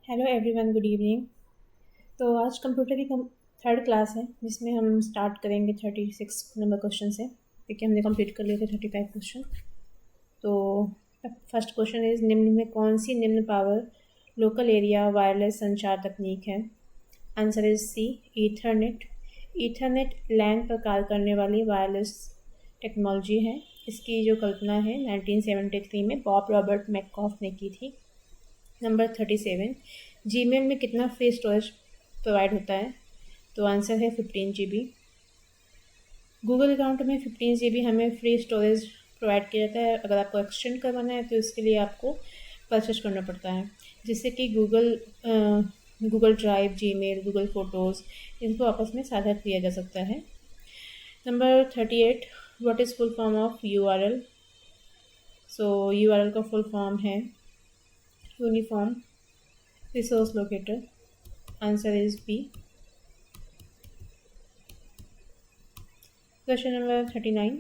Hello everyone, good evening. तो आज computer की थर्ड क्लास है जिसमें हम स्टार्ट करेंगे 36 नंबर क्वेश्चन से। क्योंकि हमने कंप्लीट कर लिए थे 35 क्वेश्चन। तो फर्स्ट क्वेश्चन इज, निम्न में कौन सी निम्न पावर लोकल एरिया वायरलेस संचार तकनीक है? Answer is C, Ethernet. Ethernet LAN पर कार्य करने वाली वायरलेस टेक्नोलॉजी है। इसकी जो कल्पना है 1973 में बॉब रॉबर्ट मैककॉफ ने की थी। नंबर 37, जीमेल में कितना फ्री स्टोरेज प्रोवाइड होता है? तो आंसर है 15 GB। गूगल अकाउंट में 15 GB हमें फ्री स्टोरेज प्रोवाइड किया जाता है। अगर आपको एक्सटेंड करवाना है तो इसके लिए आपको परचेज करना पड़ता है, जिससे कि Google drive, Gmail, Google photos इनको आपस में साझा किया जा सकता है। Number 38, what is full form of URL? So URL का फुल फॉर्म है uniform resource locator. Answer is B. Question number 39,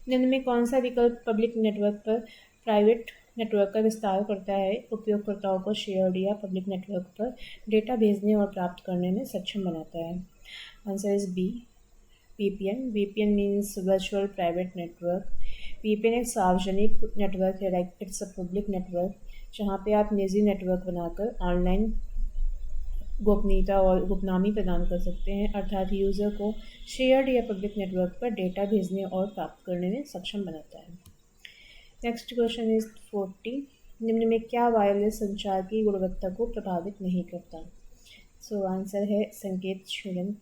निम्न में कौन सा विकल्प पब्लिक नेटवर्क पर प्राइवेट नेटवर्क का विस्तार करता है, उपयोगकर्ताओं को शेयर्ड या पब्लिक नेटवर्क पर डेटा भेजने और प्राप्त करने में सक्षम बनाता है? Answer is B, VPN। VPN means virtual private network. VPN एक सार्वजनिक नेटवर्क है, like it's a public network, जहाँ पे आप निजी नेटवर्क बनाकर ऑनलाइन गोपनीयता और गुपनामी प्रदान कर सकते हैं, अर्थात यूज़र को शेयर्ड या पब्लिक नेटवर्क पर डेटा भेजने और प्राप्त करने में सक्षम बनाता है। नेक्स्ट क्वेश्चन इज 40, निम्न में क्या वायरलेस संचार की गुणवत्ता को प्रभावित नहीं करता? सो आंसर है संकेत क्षीणन।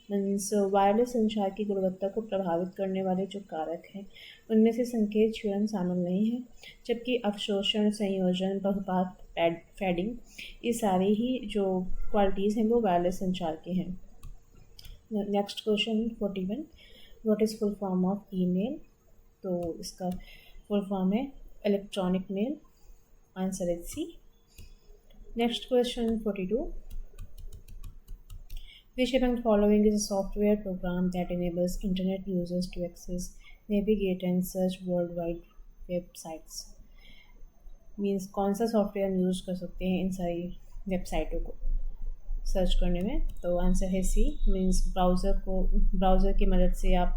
मीन्स वायरलेस संचार की गुणवत्ता को प्रभावित करने वाले जो कारक हैं उनमें से संकेत क्षीणन शामिल नहीं है, जबकि अवशोषण, संयोजन, बहुपात फैडिंग, ये सारे ही जो क्वालिटीज़ हैं वो वायरलेस संचार के हैं। Next question 41, what is full form of email? तो इसका फुल फॉर्म है electronic mail. Answer is C. Next question 42, which among the following is a software program that enables internet users to access, navigate and search worldwide websites? Means कौन सा software हम use कर सकते हैं इन सारी वेबसाइटों को सर्च करने में? तो आंसर है सी, मीन्स ब्राउज़र की मदद से आप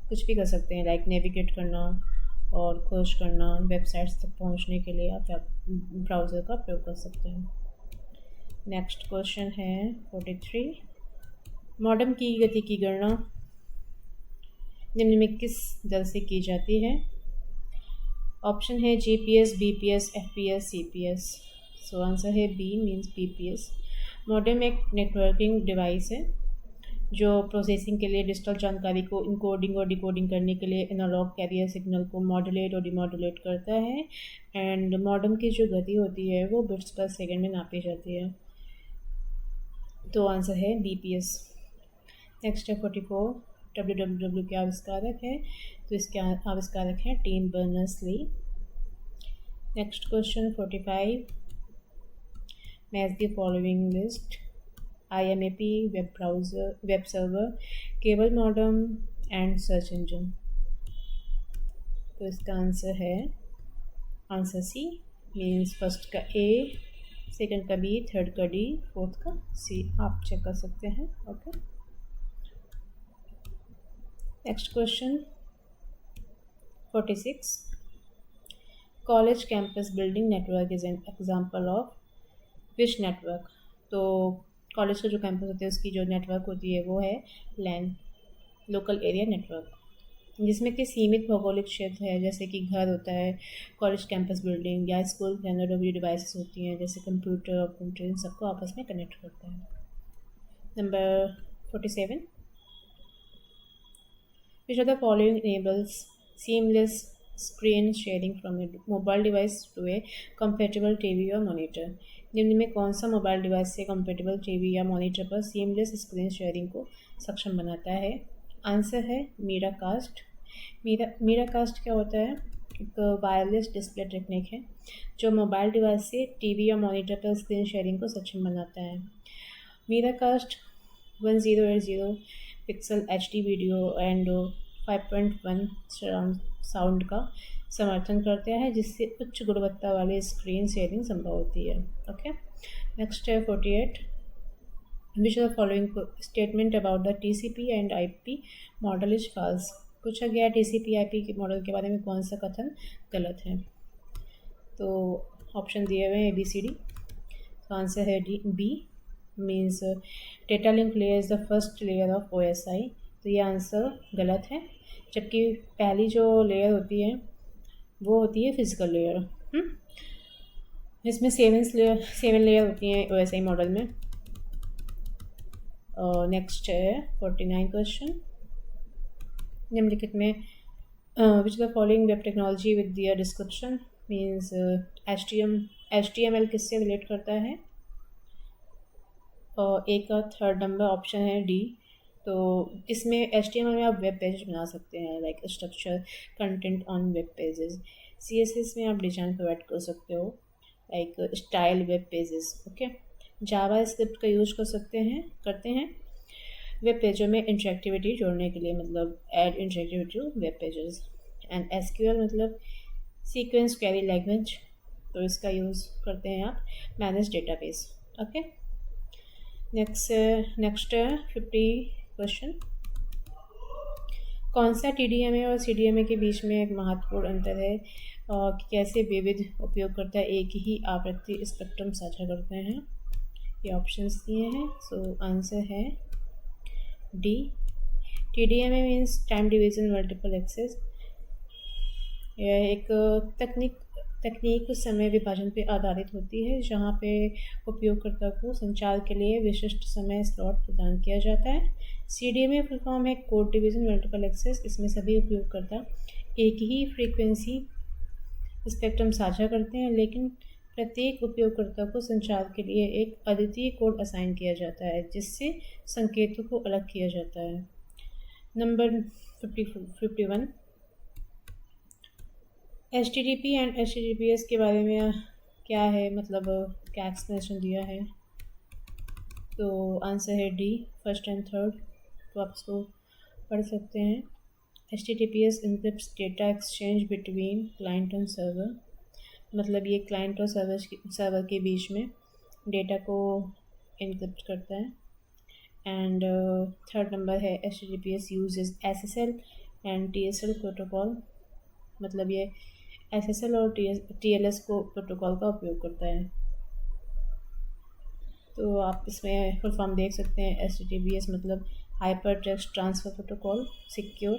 कुछ भी कर सकते हैं, लाइक नेविगेट करना और खोज करना, वेबसाइट्स तक पहुंचने के लिए आप ब्राउज़र का प्रयोग कर सकते हैं। नेक्स्ट क्वेश्चन है 43, मॉडेम की गति की गणना निम्न में किस दर से की जाती है? ऑप्शन है GPS, BPS, FPS, CPS। सो आंसर है बी, मीन्स BPS। मॉडेम एक नेटवर्किंग डिवाइस है जो प्रोसेसिंग के लिए डिजिटल जानकारी को इनकोडिंग और डिकोडिंग करने के लिए एनालॉग कैरियर सिग्नल को मॉड्यूलेट और डिमॉड्यूलेट करता है। एंड मॉडेम की जो गति होती है वो बिट्स पर सेकेंड में नापी जाती है। तो आंसर है BPS। नेक्स्ट है 44, WWW के आविष्कारक है? तो इसके आविष्कारक हैं Tim Berners-Lee. Next question 45, match the following list: IMAP, web server, cable modem and search engine. तो इसका आंसर है आंसर सी, मीन्स फर्स्ट का A, सेकंड का B, थर्ड का D, फोर्थ का C। आप चेक कर सकते हैं। Okay, next question 46, college campus building network is an example of which network? तो कॉलेज का जो कैंपस होता है उसकी जो नेटवर्क होती है वो है लैन, लोकल एरिया नेटवर्क, जिसमें कि सीमित भौगोलिक क्षेत्र है, जैसे कि घर होता है, कॉलेज कैंपस बिल्डिंग या स्कूल के अंदर जो डिवाइसेस होती हैं जैसे कंप्यूटर और प्रिंटर, इन सबको आपस में कनेक्ट करता है। Number 47, which are the following enables seamless screen sharing from a mobile device to a compatible TV और मॉनिटर? निम्न में कौन सा मोबाइल डिवाइस से कंपेटेबल टीवी या मॉनिटर पर सीमलेस स्क्रीन शेयरिंग को सक्षम बनाता है? आंसर है मीराकास्ट। मीराकास्ट क्या होता है? एक वायरलेस डिस्प्ले टेक्निक है जो मोबाइल डिवाइस से टीवी या मॉनिटर पर स्क्रीन शेयरिंग को सक्षम बनाता है। Miracast 1080 pixel HD video and 5.1 surround sound का समर्थन करता है, जिससे उच्च गुणवत्ता वाली स्क्रीन शेयरिंग संभव होती है। ओके, नेक्स्ट है 48, which the following statement about the TCP and IP model is false. पूछा गया TCP IP के मॉडल के बारे में कौन सा कथन गलत है। तो ऑप्शन दिए हुए हैं ABCD। तो आंसर है B means data link layer is the first layer of OSI। तो ये आंसर गलत है, जबकि पहली जो लेयर होती है वो होती है फिजिकल लेयर। इसमें सेवन लेयर होती हैं OSI मॉडल में। नेक्स्ट है 49 क्वेश्चन, निम्नलिखित में which the following web technology with their description means HTML किससे रिलेट करता है। एक का थर्ड नंबर ऑप्शन है D। तो इसमें HTML में आप वेब पेज बना सकते हैं, like structure content on web pages. CSS में आप डिज़ाइन प्रोवाइड कर सकते हो, like style web pages. Okay, JavaScript का यूज करते हैं वेब पेजों में इंटरेक्टिविटी जोड़ने के लिए, मतलब add interactivity to web pages. And SQL मतलब सीक्वेंस क्वेरी लैंग्वेज, तो इसका यूज़ करते हैं आप manage database. Okay, next 50 question, कौन सा TDMA और CDMA के बीच में एक महत्वपूर्ण अंतर है कि कैसे विविध उपयोगकर्ता एक ही आवृत्ति स्पेक्ट्रम साझा करते हैं। ये ऑप्शंस दिए हैं। सो आंसर है D। TDMA means time division multiple access. यह एक तकनीक समय विभाजन पर आधारित होती है, जहाँ पे उपयोगकर्ता को संचार के लिए विशिष्ट समय स्लॉट प्रदान किया जाता है। CDMA फुल फॉर्म है कोड डिवीजन मल्टीपल एक्सेस। इसमें सभी उपयोगकर्ता एक ही फ्रीक्वेंसी स्पेक्ट्रम साझा करते हैं, लेकिन प्रत्येक उपयोगकर्ता को संचार के लिए एक अद्वितीय कोड असाइन किया जाता है, जिससे संकेतों को अलग किया जाता है। नंबर 51, HTTP एंड HTTPS के बारे में क्या है, मतलब क्या एक्सप्लेनेशन दिया है। तो आंसर है D फर्स्ट एंड थर्ड। तो आप इसको पढ़ सकते हैं। HTTPS encrypts data exchange between client and server, मतलब ये क्लाइंट और सर्वर के बीच में डेटा को इनक्रिप्ट करता है। एंड थर्ड नंबर है HTTPS uses SSL and TSL protocol, मतलब ये SSL और TLS को प्रोटोकॉल का उपयोग करता है। तो आप इसमें फुल फॉर्म देख सकते हैं। HTTPS मतलब hyper text transfer protocol secure,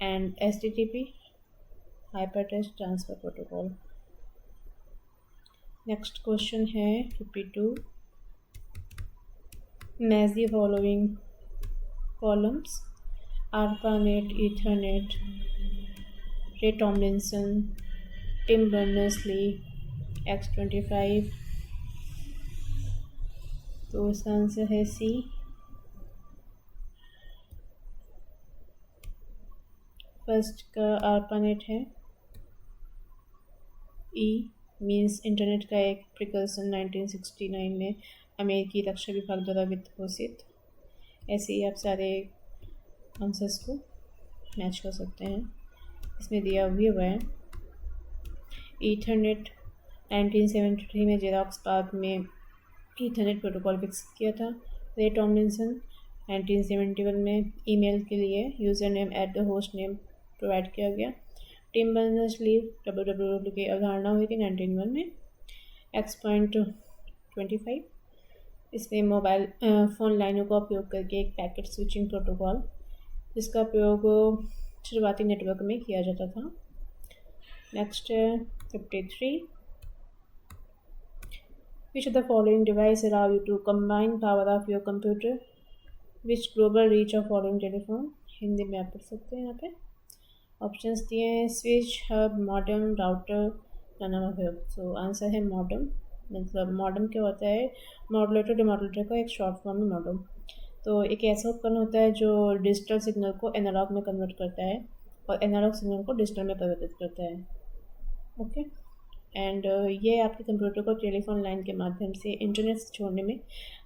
and HTTP hyper text transfer protocol. Next question है 52, match the following columns ARPANET, Ethernet, रे टॉमलिंसन, टिम बर्नर्स-ली, X25। तो इसका आंसर है C। फर्स्ट का ARPANET है। E मीन्स इंटरनेट का एक प्रिकर्सन 1969 में अमेरिकी रक्षा विभाग द्वारा वित्त पोषित। ऐसे ही आप सारे आंसर्स को मैच कर सकते हैं। इसमें दिया हुआ है ईथरनेट 1973 में जेरॉक्स पार्क में ईथरनेट प्रोटोकॉल विकसित किया था। रे टॉमलिंसन 1971 में ईमेल के लिए user name at the host name provide किया गया। टिम बर्नर्स-ली WWW की अवधारणा हुई थी 1991 में। X.25 इसमें मोबाइल फ़ोन लाइनों का उपयोग करके एक पैकेट स्विचिंग प्रोटोकॉल, जिसका प्रयोग शुरुआती नेटवर्क में किया जाता था। Next 53, which of the following device allow you to combine power of your computer, which global reach of following telephone. Hindi में आप पढ़ सकते हैं। यहाँ पे ऑप्शंस दिए हैं switch, hub, modem, router, none of hub. So answer है मॉडेम। मतलब मॉडेम क्या होता है, मॉडुलेटर डिमॉडुलेटर का एक शॉर्ट फॉर्म है मॉडेम। तो एक ऐसा उपकरण होता है जो डिजिटल सिग्नल को एनालॉग में कन्वर्ट करता है और एनालॉग सिग्नल को डिजिटल में परिवर्तित करता है। ओके, एंड ये आपके कंप्यूटर को टेलीफोन लाइन के माध्यम से इंटरनेट से जोड़ने में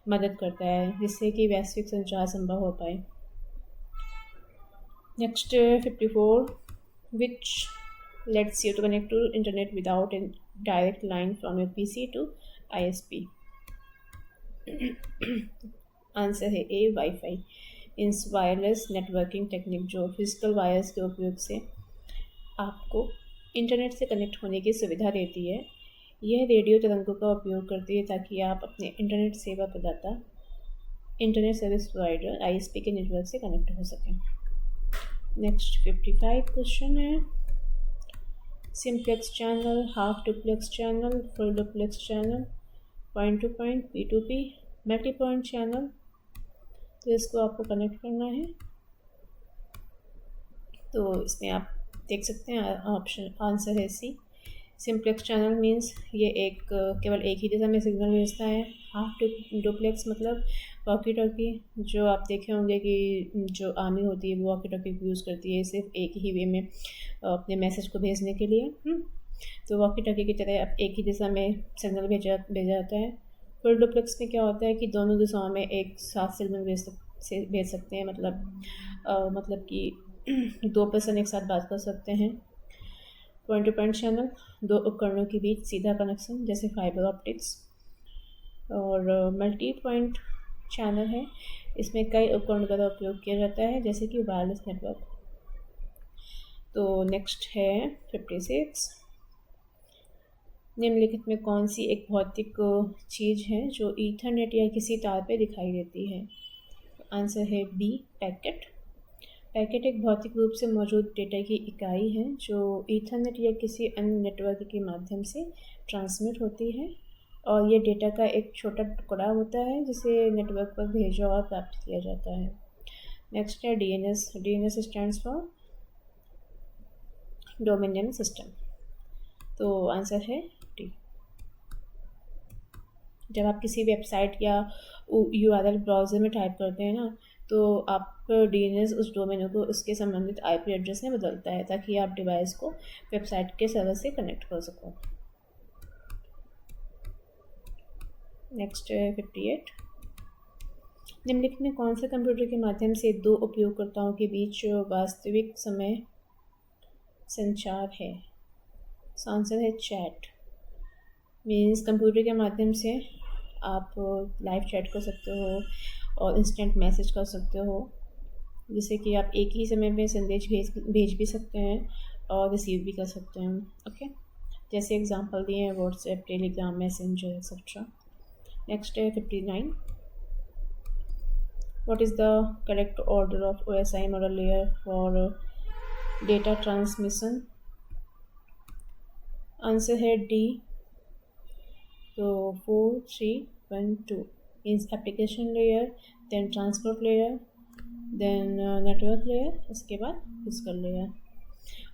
मदद करता है, जिससे कि वैश्विक संचार संभव हो पाए। Next 54, which lets you to connect to internet without a direct line from your PC to ISP. Answer है A, WiFi means wireless networking technique जो फिजिकल वायर्स के उपयोग से आपको इंटरनेट से कनेक्ट होने की सुविधा देती है। यह रेडियो तरंगों का उपयोग करती है ताकि आप अपने इंटरनेट सेवा प्रदाता इंटरनेट सर्विस प्रोवाइडर ISP के नेटवर्क से कनेक्ट हो सकें। नेक्स्ट 55 क्वेश्चन है, simplex channel, half duplex channel, full duplex channel, point two point, P2P, multi point channel. तो इसको आपको कनेक्ट करना है। तो इसमें आप देख सकते हैं ऑप्शन आंसर है सी, सिंप्लेक्स चैनल मीन्स ये केवल एक ही दिशा में सिग्नल भेजता है। हाफ डुप्लेक्स मतलब वॉकी टॉकी, जो आप देखे होंगे कि जो आर्मी होती है वो वॉकी टॉकी यूज़ करती है सिर्फ एक ही वे में अपने मैसेज को भेजने के लिए। तो वॉकी टॉकी की तरह अब एक ही दिशा में सिग्नल भेजा जाता है। फुल डुप्लेक्स में क्या होता है कि दोनों दिशाओं में एक साथ सिग्नल भेज सकते हैं, मतलब कि दो पर्सन एक साथ बात कर सकते हैं। पॉइंट टू पॉइंट चैनल, दो उपकरणों के बीच सीधा कनेक्शन जैसे फाइबर ऑप्टिक्स। और मल्टी पॉइंट चैनल है, इसमें कई उपकरणों द्वारा उपयोग किया जाता है जैसे कि वायरलेस नेटवर्क। तो नेक्स्ट है 56, निम्नलिखित में कौन सी एक भौतिक चीज़ है जो ईथरनेट या किसी तार पे दिखाई देती है। आंसर है बी, पैकेट। पैकेट एक भौतिक रूप से मौजूद डेटा की इकाई है जो ईथरनेट या किसी अन्य नेटवर्क के माध्यम से ट्रांसमिट होती है, और ये डेटा का एक छोटा टुकड़ा होता है जिसे नेटवर्क पर भेजा और प्राप्त किया जाता है। नेक्स्ट है DNS। DNS stands for domain name system. तो आंसर है डी। जब आप किसी वेबसाइट या URL ब्राउज़र में टाइप करते हैं ना, तो आप DNS उस डोमेन को उसके संबंधित IP एड्रेस में बदलता है ताकि आप डिवाइस को वेबसाइट के सर्वर से कनेक्ट कर सको। नेक्स्ट 58, निम्नलिखित में कौन सा कंप्यूटर के माध्यम से दो उपयोगकर्ताओं के बीच वास्तविक समय संचार है। आंसर है चैट। मीन्स कंप्यूटर के माध्यम से आप लाइव चैट कर सकते हो और इंस्टेंट मैसेज कर सकते हो, जिससे कि आप एक ही समय में संदेश भेज भी सकते हैं और रिसीव भी कर सकते हैं। ओके, जैसे एग्जांपल दिए हैं WhatsApp, Telegram, Messenger etcetera. Next है 59, what is the correct order of OSI model layer for data transmission. Answer है डी। तो 4, 3, 1, 2 means application layer, then transport layer, then network layer, इसके बाद फिजिकल लेयर।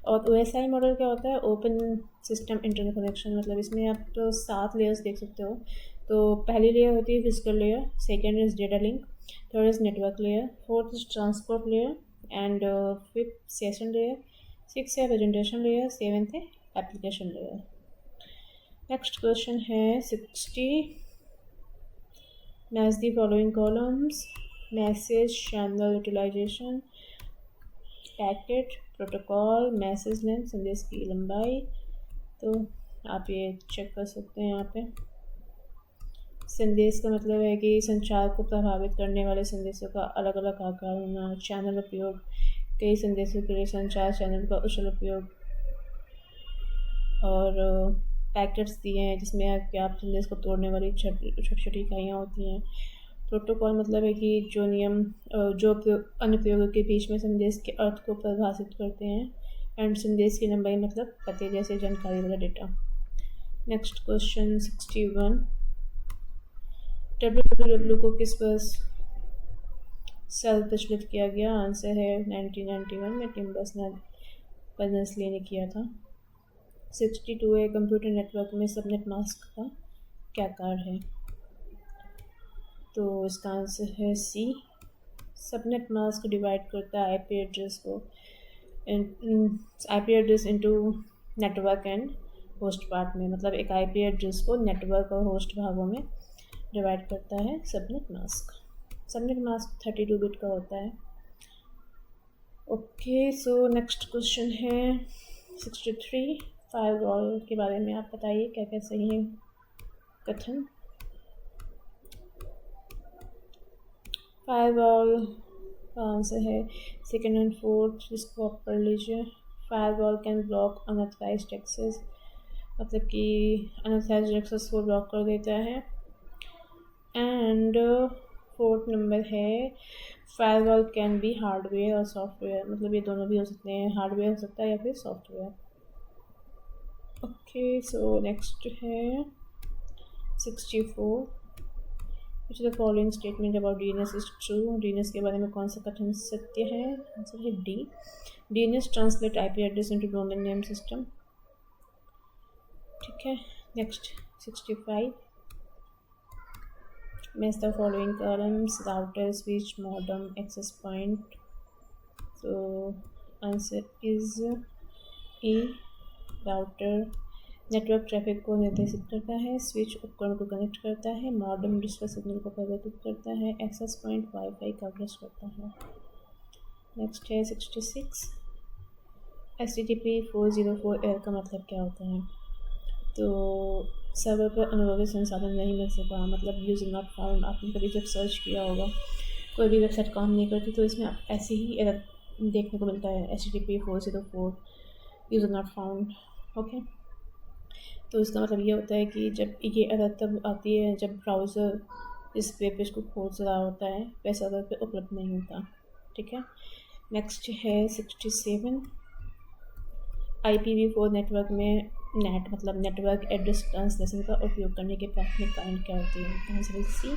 और OSI model क्या होता है, open system internet connection, मतलब इसमें आप तो 7 लेयर्स देख सकते हो। तो पहली लेयर होती है physical layer, second is data link, third is network layer, fourth is transport layer, and fifth session layer, six है प्रेजेंटेशन लेयर, सेवेंथ है एप्लीकेशन लेयर। नेक्स्ट क्वेश्चन है 60, match the following columns, message, channel utilization, packet, protocol, message length, संदेश की लंबाई। तो आप ये check कर सकते हैं यहाँ पे। संदेश का मतलब है कि संचार को प्रभावित करने वाले संदेशों का अलग अलग आकार होना। चैनल उपयोग, कई संदेशों के लिए संचार चैनल का कुशल उपयोग। और पैकेट्स दिए हैं जिसमें आप संदेश को तोड़ने वाली छोटी छोटी इकाइयाँ होती हैं। प्रोटोकॉल मतलब है कि जो नियम जो अनुप्रयोगों के बीच में संदेश के अर्थ को परिभाषित करते हैं। एंड संदेश की लंबाई मतलब पते जैसे जानकारी वाला डेटा। नेक्स्ट क्वेश्चन 61, WWW को किस वर्ष प्रचलित किया गया। आंसर है 1991 में टिम बर्नर्स-ली ने किया था। 62 है, कंप्यूटर नेटवर्क में सबनेट मास्क का क्या कार्य है। तो इसका आंसर है सी। सबनेट मास्क डिवाइड करता है IP एड्रेस को IP address into network and host part में, मतलब एक IP एड्रेस को नेटवर्क और होस्ट भागों में डिवाइड करता है subnet mask. Subnet mask 32 bit का होता है। ओके, सो नेक्स्ट क्वेश्चन है 63 फायरवॉल के बारे में आप बताइए क्या क्या सही है कथन। फायरवॉल का आंसर है सेकेंड एंड फोर्थ, जिसको आप पढ़ लीजिए। Firewall can block unauthorized access, मतलब कि अनऑथराइज्ड एक्सेस को ब्लॉक कर देता है। एंड फोर्थ नंबर है फायरवॉल कैन बी हार्डवेयर और सॉफ्टवेयर, मतलब ये दोनों भी हो सकते हैं, हार्डवेयर हो सकता है या फिर सॉफ्टवेयर। ओके, सो नेक्स्ट है 64, विच the following statement about DNS is true. DNS के बारे में कौन सा कथन सत्य है? आंसर है D, DNS translate IP address into domain name system. ठीक है, next 65, match the following columns: router, switch, modem, access point. So answer is E, router network traffic को निर्देशित करता है, स्विच उपकरण को कनेक्ट करता है, मॉडेम डिजिटल सिग्नल को परिवर्तित करता है, एक्सेस पॉइंट वाईफाई कवरेज करता है। नेक्स्ट है 66, HTTP 404 एरर का मतलब क्या होता है? तो सर्वर पर अनुभवी संसाधन नहीं मिल सका, मतलब यूज़र नॉट फाउंड। आपने कभी जब सर्च किया होगा, कोई भी वेबसाइट काम नहीं करती, तो इसमें आप ऐसे ही एरर देखने को मिलता है, HTTP 404 user not found. Okay, तो इसका मतलब ये होता है कि जब ये एरर तब आती है जब ब्राउज़र इस वेब पेज को खोज रहा होता है, वह सर्वर पर उपलब्ध नहीं होता। ठीक है, नेक्स्ट है 67, IPv4 नेटवर्क में नेट मतलब नेटवर्क एड्रेस ट्रांसलेशन का उपयोग करने के प्राथमिक कारण क्या होते हैं? आंसर सी,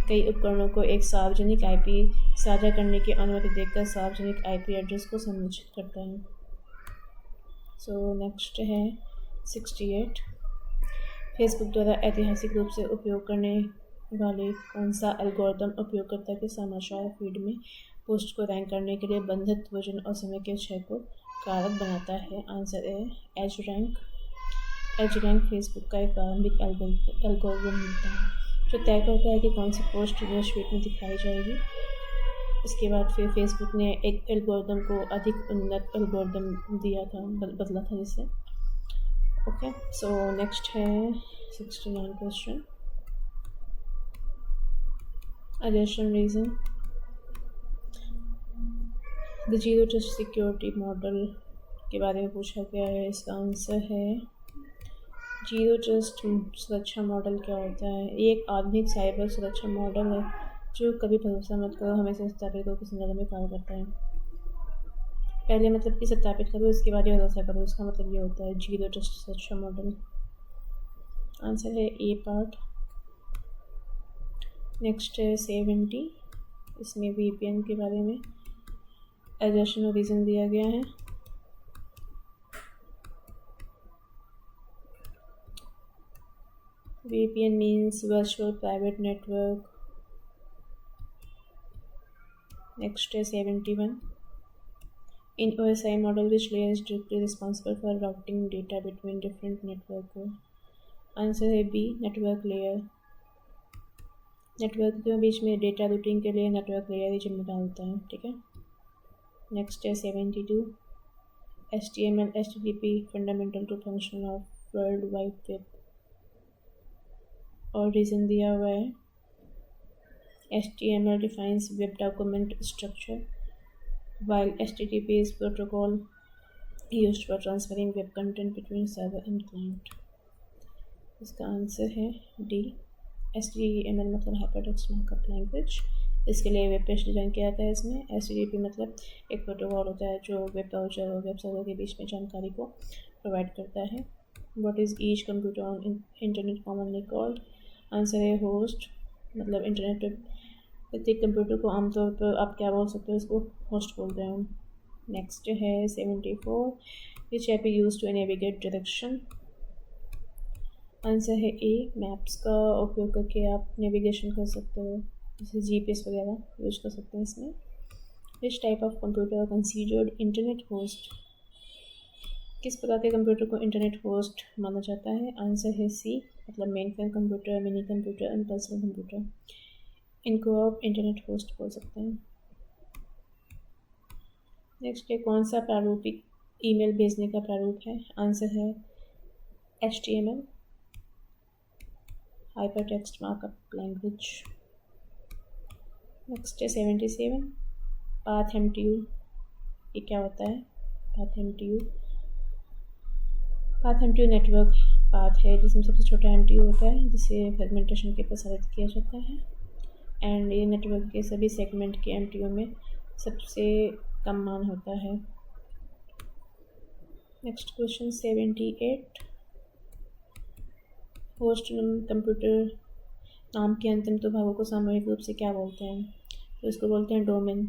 कई उपकरणों को एक सार्वजनिक IP साझा करने की अनुमति देकर सार्वजनिक IP एड्रेस को संरक्षित करता है। सो नेक्स्ट है 68, फेसबुक द्वारा ऐतिहासिक रूप से उपयोग करने वाले कौन सा एल्गोरिदम उपयोगकर्ता के समाचार फीड में पोस्ट को रैंक करने के लिए बंधित वजन और समय के क्षय को कारक बनाता है? आंसर है edge rank. Edge rank Facebook का एक प्रारंभिक एल्गोरिदम होता है जो तय करता है कि कौन सी पोस्ट न्यूज़ फीड में दिखाई जाएगी। इसके बाद फिर फेसबुक ने एक एल्गोरिदम को अधिक उन्नत एल्गोरिदम दिया था, बदला था जिससे। ओके, सो नेक्स्ट है 69 question, addition reason। The zero trust security model के बारे में पूछा गया है, इसका आंसर है जीरो ट्रस्ट सुरक्षा मॉडल क्या होता है? ये एक आधुनिक साइबर सुरक्षा मॉडल है जो कभी भरोसा मत करो, हमेशा सत्यापित करो के संदर्भ में कार्य करता है। पहले मतलब कि सत्यापित करो, इसके बाद ही भरोसा करो, इसका मतलब ये होता है जीरो ट्रस्ट सुरक्षा मॉडल। आंसर है ए पार्ट। नेक्स्ट है 70, इसमें VPN के बारे में एडजशन और रीज़न दिया गया है। VPN means virtual private network। Next is 71, in OSI model which layer is directly responsible for routing data between different network? Answer है B, नेटवर्क लेयर। नेटवर्क के बीच में डेटा रूटिंग के लिए नेटवर्क लेयर ही जिम्मेदार होता है। ठीक है, नेक्स्ट है 72, HTML HTTP fundamental to function of world wide web, और रीज़न दिया हुआ है HTML defines web document structure while HTTP is protocol used for transferring web content between server and client। इसका आंसर है D, HTML मतलब hypertext markup language. इसके लिए web page design किया जाता है। इसमें HTTP मतलब एक प्रोटोकॉल होता है जो वेब ब्राउज़र और वेब सर्वर के बीच में जानकारी को प्रोवाइड करता है। What is each computer on internet commonly called? Answer है होस्ट, मतलब इंटरनेट पर प्रत्येक कंप्यूटर को आमतौर पर आप क्या बोल सकते हो, इसको होस्ट बोलते हैं। नेक्स्ट है 74, which app use to navigate direction? Answer है ए, मैप्स का उपयोग करके आप नेविगेशन कर सकते हो, जैसे GPS वगैरह यूज कर सकते हैं इसमें। Which type of computer considered internet host? किस प्रकार के कंप्यूटर को इंटरनेट होस्ट माना जाता है? आंसर है सी, मतलब main frame computer, mini computer and personal computer, इनको आप इंटरनेट होस्ट बोल सकते हैं। नेक्स्ट है कौन सा प्रारूपिक ईमेल भेजने का प्रारूप है? आंसर है HTML, hypertext markup language. Next है 77, पाथ MTU। ये क्या होता है? पाथ MTU नेटवर्क पाथ है जिसमें सबसे छोटा MTU होता है जिसे फ्रेगमेंटेशन के प्रसारित किया जाता है, एंड ये नेटवर्क के सभी सेगमेंट के MTU में सबसे कम मान होता है। नेक्स्ट क्वेश्चन 78, होस्ट कंप्यूटर नाम के अंतिम दो भागों को सामूहिक रूप से क्या बोलते हैं? तो इसको बोलते हैं डोमेन।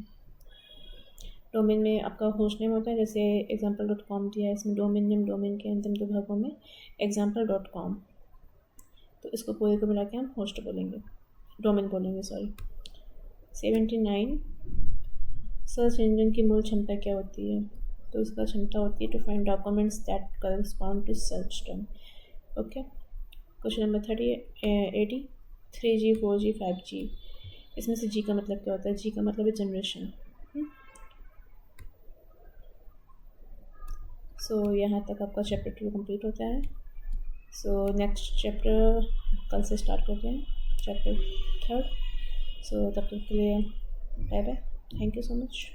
डोमेन में आपका होस्ट नेम होता है, जैसे example.com दिया है, इसमें डोमेन नेम डोमेन के अंतिम दो भागों में example.com, तो इसको पूरे को मिला के हम होस्ट बोलेंगे, डोमेन बोलेंगे, सॉरी। 79, सर्च इंजन की मूल क्षमता क्या होती है? तो इसका क्षमता होती है to find documents that correspond to search term. Okay. Question number 80, 3G 4G 5G, इसमें से G का मतलब क्या होता है? G का मतलब है जनरेशन। सो यहाँ तक आपका चैप्टर 2 कंप्लीट होता है। सो नेक्स्ट चैप्टर कल से स्टार्ट करते हैं, चैप्टर 3। सो तब तक के लिए bye bye, thank you so much.